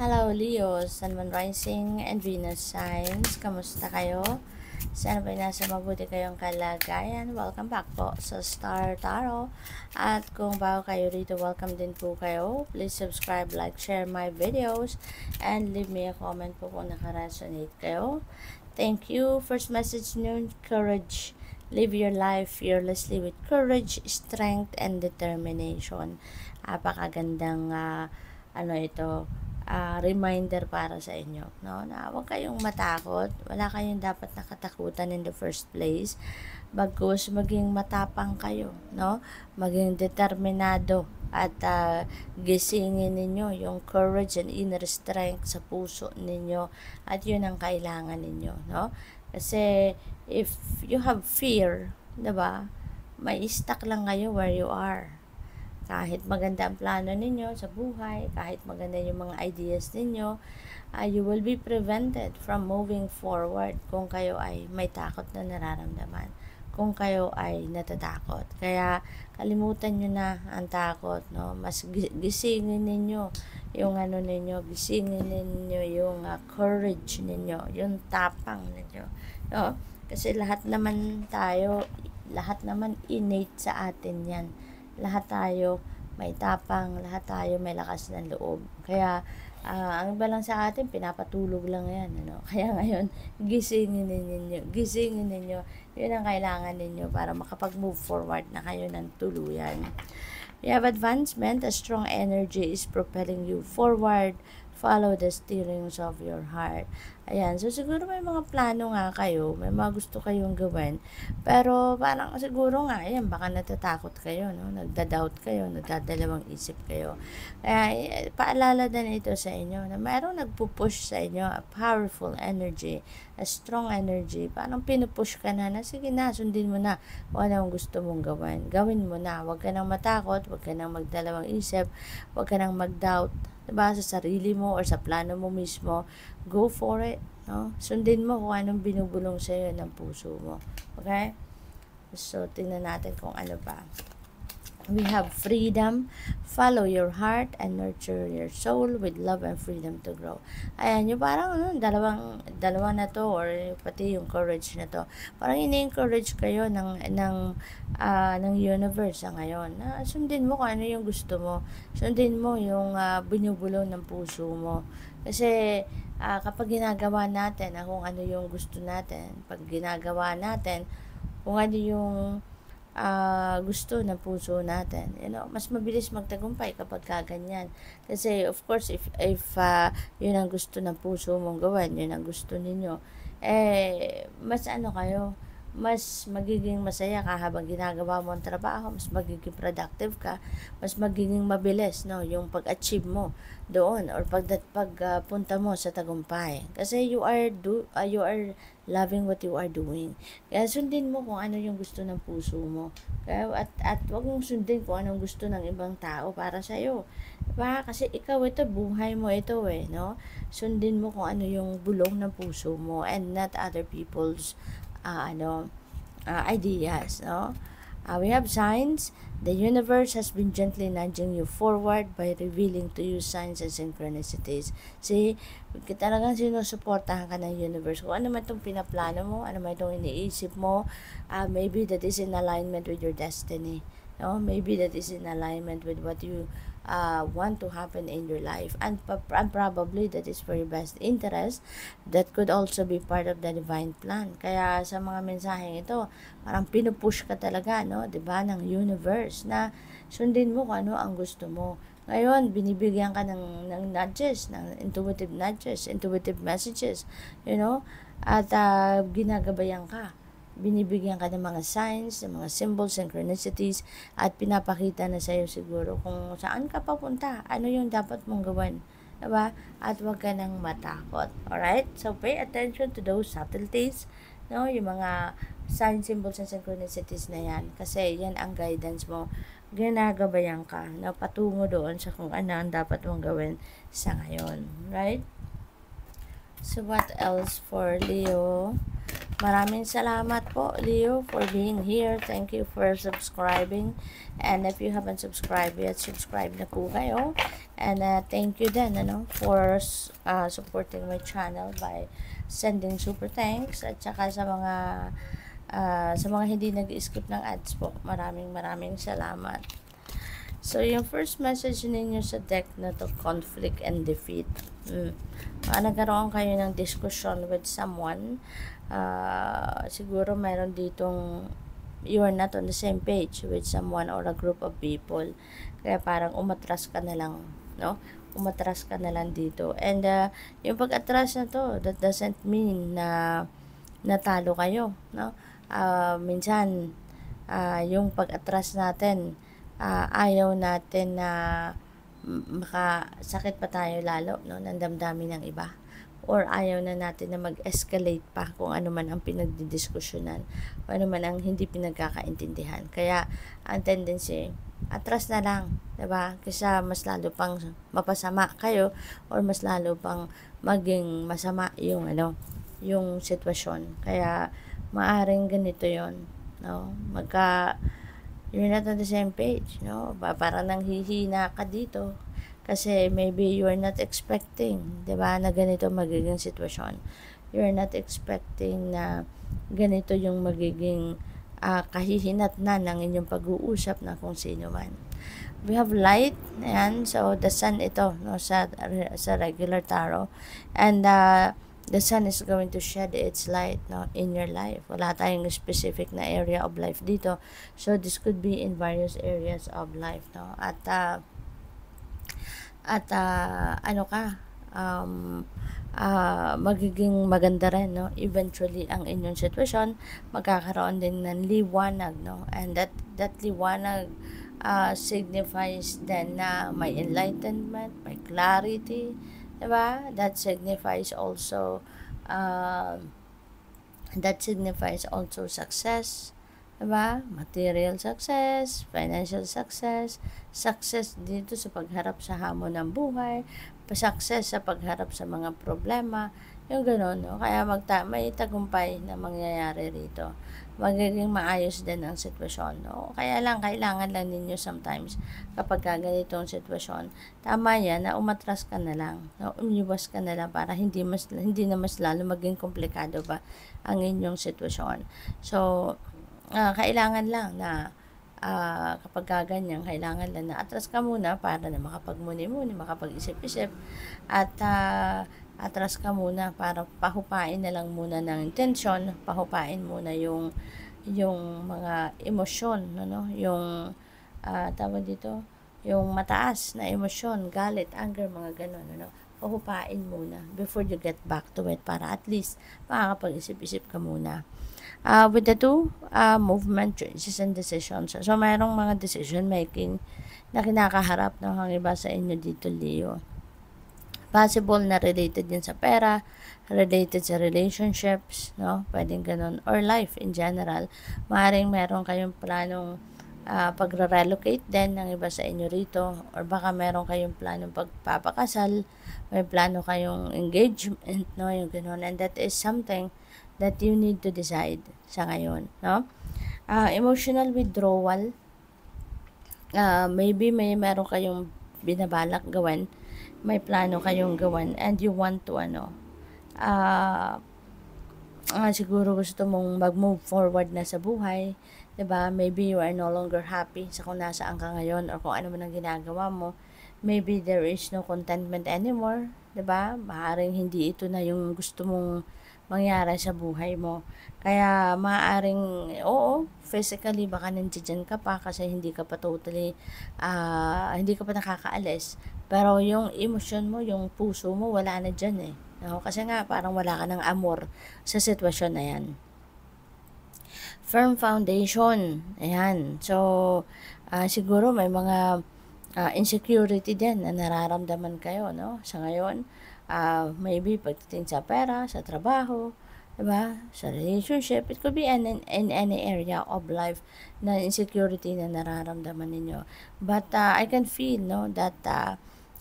Hello Leo, Sun, Moon Rising and Venus signs. Kamusta kayo? Sana ba nasa mabuti kayong kalagayan? Welcome back po sa Star Tarot. At kung bago kayo rito, welcome din po kayo. Please subscribe, like, share my videos, and leave me a comment po kung nakaresonate kayo. Thank you. First message noon, courage. Live your life fearlessly with courage, strength, and determination. Apakagandang reminder para sa inyo, no? Na huwag kayong matakot, wala kayong dapat nakatakutan in the first place. Bagkus maging matapang kayo, no? Maging determinado at gisingin ninyo yung courage and inner strength sa puso ninyo at yun ang kailangan ninyo, no? Kasi if you have fear, 'di ba? May stuck lang kayo where you are. Kahit maganda ang plano ninyo sa buhay, kahit maganda yung mga ideas ninyo, you will be prevented from moving forward kung kayo ay may takot na nararamdaman. Kung kayo ay natatakot. Kaya kalimutan nyo na ang takot, no? Mas gisingin ninyo yung gisingin ninyo yung courage ninyo, yung tapang ninyo, no? Kasi lahat naman innate sa atin yan. Lahat tayo may tapang, lahat tayo may lakas ng loob. Kaya, ang iba lang sa atin, pinapatulog lang yan. Ano? Kaya ngayon, gisingin ninyo. Yun ang kailangan ninyo para makapag-move forward na kayo ng tuluyan. You have advancement, a strong energy is propelling you forward. Follow the steerings of your heart. Ayan, so siguro may mga plano nga kayo, may mga gusto kayong gawin, pero parang siguro nga, ayan, baka natatakot kayo, no? Nagda-doubt kayo, nagdadalawang isip kayo. Kaya, paalala din ito sa inyo na mayroong nagpupush sa inyo, a powerful energy, a strong energy, parang pinupush ka na, sige na, sundin mo na kung anong gusto mong gawin. Gawin mo na, huwag ka nang matakot, huwag ka nang magdalawang isip, huwag ka nang mag-doubt, diba, sa sarili mo or sa plano mo mismo. Go for it, no? Sundin mo kung anong binubulong sa iyo ng puso mo. Okay? So, tingnan natin kung ano pa. We have freedom. Follow your heart and nurture your soul with love and freedom to grow. Ayan, yung parang dalawa na to, or pati yung courage na to. Parang ini-encourage kayo ng universe ngayon. Sundin mo kung ano yung gusto mo. Sundin mo yung binubulong ng puso mo. Kasi kapag ginagawa natin kung ano yung gusto natin, pag ginagawa natin kung ano yung gusto ng puso natin, mas mabilis magtagumpay kapag kaganyan. Kasi of course, if yun ang gusto ng puso mong gawin, yun ang gusto ninyo, mas mas magiging masaya ka habang ginagawa mo ang trabaho, mas magiging productive ka, mas magiging mabilis, no, yung pag-achieve mo doon or pagpunta mo sa tagumpay. Kasi you are loving what you are doing. Kaya sundin mo kung ano yung gusto ng puso mo. Kaya, at wag mong sundin kung anong gusto ng ibang tao para sa iyo. Diba? Kasi ikaw ito, buhay mo ito no? Sundin mo kung ano yung bulong ng puso mo and not other people's ideas, no? We have signs. The universe has been gently nudging you forward by revealing to you signs and synchronicities. See, talagang sinusuportahan ka ng universe. Kung ano man itong pinaplano mo, ano man itong iniisip mo, maybe that is in alignment with your destiny. No? Maybe that is in alignment with what you want to happen in your life, and probably that is for your best interest. That could also be part of the divine plan. Kaya sa mga mensaheng ito, parang pinupush ka talaga, no, 'di ba, ng universe na sundin mo kung ano ang gusto mo. Ngayon, binibigyan ka ng nudges, ng intuitive messages, at ginagabayan ka. Binibigyan ka ng mga signs, ng mga symbols, synchronicities, at pinapakita na sa'yo siguro kung saan ka papunta, ano yung dapat mong gawin, diba? At huwag ka nang matakot. Alright? So, pay attention to those subtleties, no? Yung mga signs, symbols, and synchronicities na yan. Kasi yan ang guidance mo. Ginagabayan ka na patungo doon sa kung ano ang dapat mong gawin sa ngayon. Right? So, what else for Leo? Maraming salamat po, Leo, for being here. Thank you for subscribing. And if you haven't subscribed yet, subscribe na po kayo. And thank you din for supporting my channel by sending super thanks. At saka sa mga hindi nag-skip ng ads po, maraming salamat. So, yung first message ninyo sa deck na to, conflict and defeat. Nagkaroon kayo ng discussion with someone. Siguro mayroon ditong you are not on the same page with someone or a group of people. Kaya parang umatras ka na lang, no? Umatras ka na lang dito. And yung pag-atras na to, that doesn't mean na natalo kayo, no? Minsan, yung pag-atras natin, ayaw natin na makasakit pa tayo lalo, no, ng damdamin ng iba, or ayaw na natin na mag-escalate pa kung ano man ang pinagdidiskusyonan o ano man ang hindi pinagkakaintindihan. Kaya ang tendency, atras na lang, diba? Kasi mas lalo pang mapasama kayo or mas lalo pang maging masama yung yung sitwasyon. Kaya maaring ganito yon, no? You're not on the same page, no? Parang nanghihina ka dito kasi maybe you're not expecting, 'di ba, na ganito magiging sitwasyon. You're not expecting na ganito yung magiging kahihinatnan ng inyong pag-uusap na kung sino man. We have light, ayan, so the sun ito, no, sa regular tarot. And the sun is going to shed its light, no, in your life. Wala tayong specific na area of life dito. So, this could be in various areas of life, no. At magiging maganda rin, no. Eventually, ang inyong sitwasyon, magkakaroon din ng liwanag, no. And that liwanag signifies then na may enlightenment, may clarity, diba? That signifies also success, diba? Material success, financial success, success dito sa pagharap sa hamon ng buhay, success sa pagharap sa mga problema, yung gano'n, no? Kaya may tagumpay na mangyayari rito. Magiging maayos din ang sitwasyon, no? Kaya lang, kailangan lang ninyo sometimes, kapag ganitong sitwasyon, tama yan na umatras ka na lang, no? Umiwas ka na lang para hindi na mas lalo maging komplikado ba ang inyong sitwasyon. So, kailangan lang na kapag ganyan, kailangan lang na atras ka muna para na makapagmuni-muni, makapag-isip-isip, at atras ka muna para pahupain na lang muna ng intensyon, pahupain muna yung mga emosyon, no? Yung tawag dito, yung mataas na emosyon, galit, anger, mga ganun, no? Pahupain muna before you get back to it para at least makakapag-isip-isip ka muna. With the two, movement, choices, and decisions. So, mayroong mga decision making na kinakaharap ng iba sa inyo dito, Leo. Possible na related din sa pera, related sa relationships, no? Pwedeng ganun. Or life in general. Maaaring meron kayong planong pagre-relocate din ng iba sa inyo rito. Or baka meron kayong planong pagpapakasal, may plano kayong engagement, no? Yung ganun. And that is something that you need to decide sa ngayon, no? Emotional withdrawal. Maybe meron kayong binabalak gawin, may plano kayong gawin, and you want to siguro gusto mong mag-move forward na sa buhay, diba? Maybe you are no longer happy sa kung nasaan ka ngayon or kung ano man ang ginagawa mo. Maybe there is no contentment anymore, diba? Maaaring hindi ito na yung gusto mong mangyari sa buhay mo. Kaya maaaring, oo, physically baka nandiyan ka pa kasi hindi ka pa totally, hindi ka pa nakakaalis. Pero yung emosyon mo, yung puso mo, wala na dyan eh. No? Kasi nga, parang wala ka ng amor sa sitwasyon na yan. Firm foundation. Ayan. So, siguro may mga insecurity din na nararamdaman kayo, no? Sa ngayon, maybe pagdating sa pera, sa trabaho, diba? Sa relationship, it could be in any area of life na insecurity na nararamdaman ninyo. But I can feel, no, that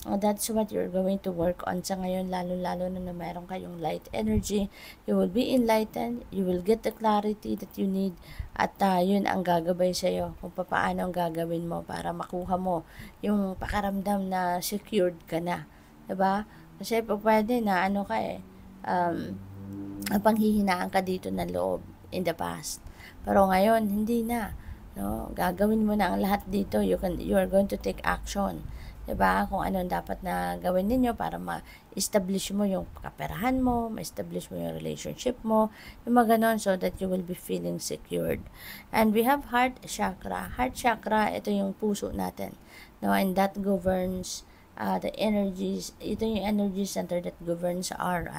That's what you're going to work on sa ngayon, lalo-lalo na meron kayong light energy. You will be enlightened, you will get the clarity that you need, at yun ang gagabay sa'yo kung paano ang gagawin mo para makuha mo yung pakaramdam na secured ka na. Diba? Kasi pwede na ano ka panghihinaan ka dito ng loob in the past. Pero ngayon, hindi na. No? Gagawin mo na ang lahat dito. You are going to take action. Diba? Kung ano dapat na gawin ninyo para ma-establish mo yung kaperahan mo, ma-establish mo yung relationship mo, yung mga ganon, so that you will be feeling secured. And we have heart chakra. Heart chakra, ito yung puso natin. No? And that governs the energies. Ito yung energy center that governs our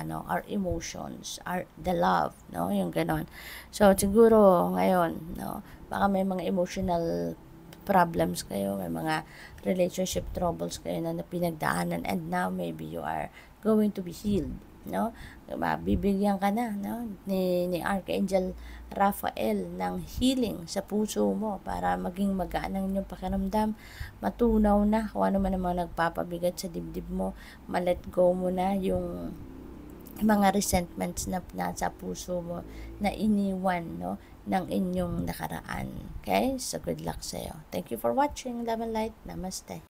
emotions, the love, no, yung ganon. So siguro ngayon, no, baka may mga emotional problems kayo, may mga relationship troubles kayo na pinagdaanan, and now maybe you are going to be healed, no? Bibigyan ka na, no, ni Archangel Raphael ng healing sa puso mo para maging magaan ang inyong pakiramdam, matunaw na kung ano man ang mga nagpapabigat sa dibdib mo, ma-let go mo na yung mga resentments na nasa puso mo na iniwan, no, ng inyong nakaraan. Okay? So, good luck sa'yo. Thank you for watching. Love and light. Namaste.